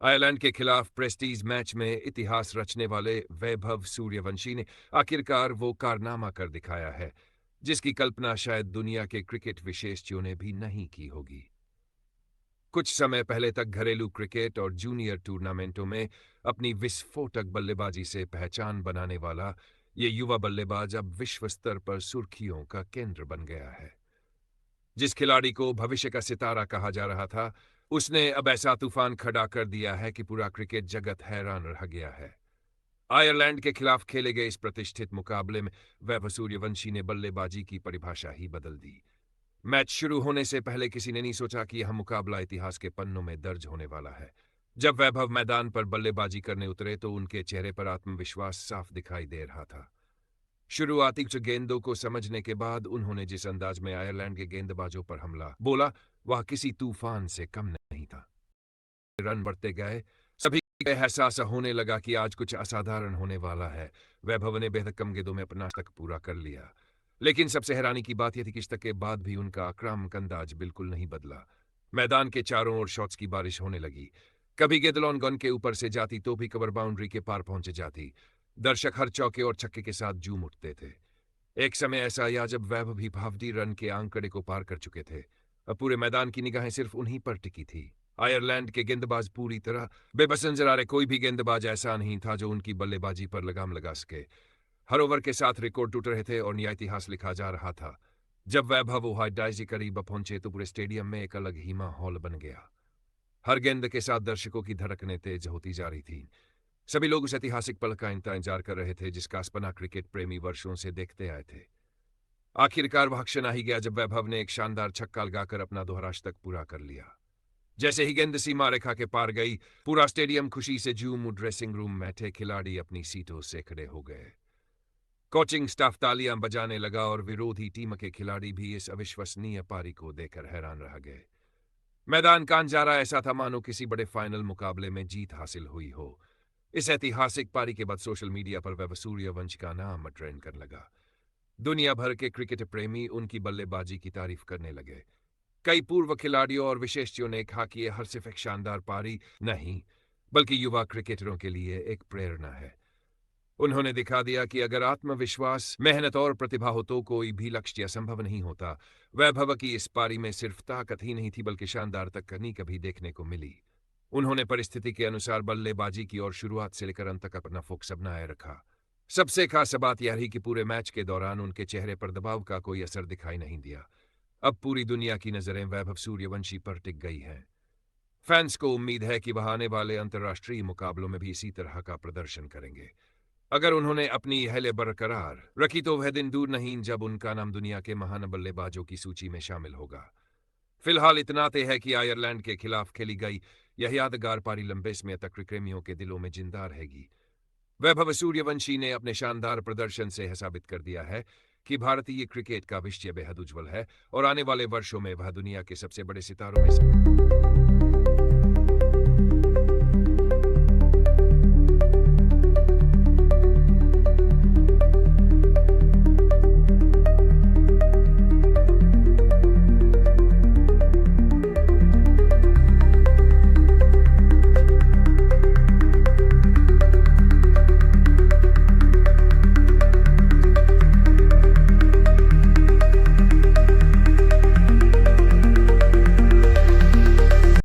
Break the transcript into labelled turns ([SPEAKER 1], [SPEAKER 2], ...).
[SPEAKER 1] Ireland के खिलाफ Prestige match में इतिहास रचने वाले वैभव सूर्यवंशी ने आखिरकार वो कारनामा कर दिखाया है जिसकी कल्पना शायद दुनिया के क्रिकेट विशेषज्ञों ने भी नहीं की होगी। कुछ समय पहले तक घरेलू क्रिकेट और जूनियर टूर्नामेंटों में अपनी विस्फोटक बल्लेबाजी से पहचान बनाने वाला ये युवा बल्लेबाज अब विश्व स्तर पर सुर्खियों का केंद्र बन गया है। जिस खिलाड़ी को भविष्य का सितारा कहा जा रहा था, उसने अब ऐसा तूफान खड़ा कर दिया है कि पूरा क्रिकेट जगत हैरान रह गया है। आयरलैंड के खिलाफ खेले गए इस प्रतिष्ठित मुकाबले में वैभव सूर्यवंशी ने बल्लेबाजी की परिभाषा ही बदल दी। मैच शुरू होने से पहले किसी ने नहीं सोचा कि यह मुकाबला इतिहास के पन्नों में दर्ज होने वाला है। जब वैभव मैदान पर बल्लेबाजी करने उतरे तो उनके चेहरे पर आत्मविश्वास साफ दिखाई दे रहा था। शुरुआती कुछ गेंदों को समझने के बाद उन्होंने जिस अंदाज में आयरलैंड के गेंदबाजों पर हमला बोला, वह किसी तूफान से कम नहीं था। रन बढ़ते गए, सभी को एहसास होने लगा कि आज कुछ असाधारण होने वाला है। वैभव ने बेहद कम गेंदों में अपना शतक पूरा कर लिया, लेकिन सबसे हैरानी की बात यह थी कि शतक के बाद भी उनका आक्रामक अंदाज बिल्कुल नहीं बदला। मैदान के चारों ओर शॉट्स की बारिश होने लगी। कभी गेंद लॉन गन के ऊपर से जाती तो भी कवर बाउंड्री के पार पहुंच जाती। दर्शक हर चौके और छक्के के साथ झूम उठते थे। एक समय ऐसा आया जब वैभव भी 50 रन के आंकड़े को पार कर चुके थे। अब पूरे मैदान की निगाहें सिर्फ उन्हीं पर टिकी थी। आयरलैंड के गेंदबाज पूरी तरह बेबस नजर आ रहे। कोई भी गेंदबाज ऐसा नहीं था जो उनकी बल्लेबाजी पर लगाम लगा सके। हर ओवर के साथ रिकॉर्ड टूट रहे थे और नया इतिहास लिखा जा रहा था। जब वैभव ओहाइडाई के करीब पहुंचे तो पूरे स्टेडियम में एक अलग ही माहौल बन गया। हर गेंद के साथ दर्शकों की धड़कनें तेज होती जा रही थीं। सभी लोग उस ऐतिहासिक पल का इंतजार कर रहे थे जिसका स्पना क्रिकेट प्रेमी वर्षों से देखते आए थे। आखिरकार वह क्षण आ ही गया जब वैभव ने एक शानदार छक्का लगाकर अपना दोहरा शतक पूरा कर लिया। जैसे ही गेंद सीमा रेखा के पार गई, पूरा स्टेडियम खुशी से झूम। ड्रेसिंग रूम में बैठे खिलाड़ी अपनी सीटों से खड़े हो गए। कोचिंग स्टाफ तालियां बजाने लगा और विरोधी टीम के खिलाड़ी भी इस अविश्वसनीय पारी को देखकर हैरान रह गए। मैदान का नजारा ऐसा था मानो किसी बड़े फाइनल मुकाबले में जीत हासिल हुई हो। इस ऐतिहासिक पारी के बाद सोशल मीडिया पर वैभव सूर्यवंशी का नाम ट्रेंड करने लगा। दुनिया भर के क्रिकेट प्रेमी उनकी बल्लेबाजी की तारीफ करने लगे। कई पूर्व खिलाड़ियों और विशेषज्ञों ने कहा कि यह हर सिर्फ एक शानदार पारी नहीं, बल्कि युवा क्रिकेटरों के लिए एक प्रेरणा है। उन्होंने दिखा दिया कि अगर आत्मविश्वास, मेहनत और प्रतिभा हो तो कोई भी लक्ष्य असंभव नहीं होता। वैभव की इस पारी में सिर्फ ताकत ही नहीं थी बल्कि शानदार तकनीक भी देखने को मिली। उन्होंने परिस्थिति के अनुसार बल्लेबाजी की और शुरुआत से लेकर अंत तक अपना फोकस बनाए रखा। सबसे खास बात यह रही कि पूरे मैच के दौरान उनके चेहरे पर दबाव का कोई असर दिखाई नहीं दिया। अब पूरी दुनिया की नजरें वैभव सूर्यवंशी पर टिक गई हैं। फैंस को उम्मीद है कि वह आने वाले अंतर्राष्ट्रीय मुकाबलों में भी इसी तरह का प्रदर्शन करेंगे। अगर उन्होंने अपनी हेले बरकरार रखी तो वह दिन दूर नहीं जब उनका नाम दुनिया के महान बल्लेबाजों की सूची में शामिल होगा। फिलहाल इतना तय है कि आयरलैंड के खिलाफ खेली गई यह यादगार पारी लंबे समय तक क्रिकेट के दिलों में जिंदा रहेगी। वैभव सूर्यवंशी ने अपने शानदार प्रदर्शन से यह साबित कर दिया है कि भारतीय क्रिकेट का भविष्य बेहद उज्जवल है और आने वाले वर्षों में वह दुनिया के सबसे बड़े सितारों में से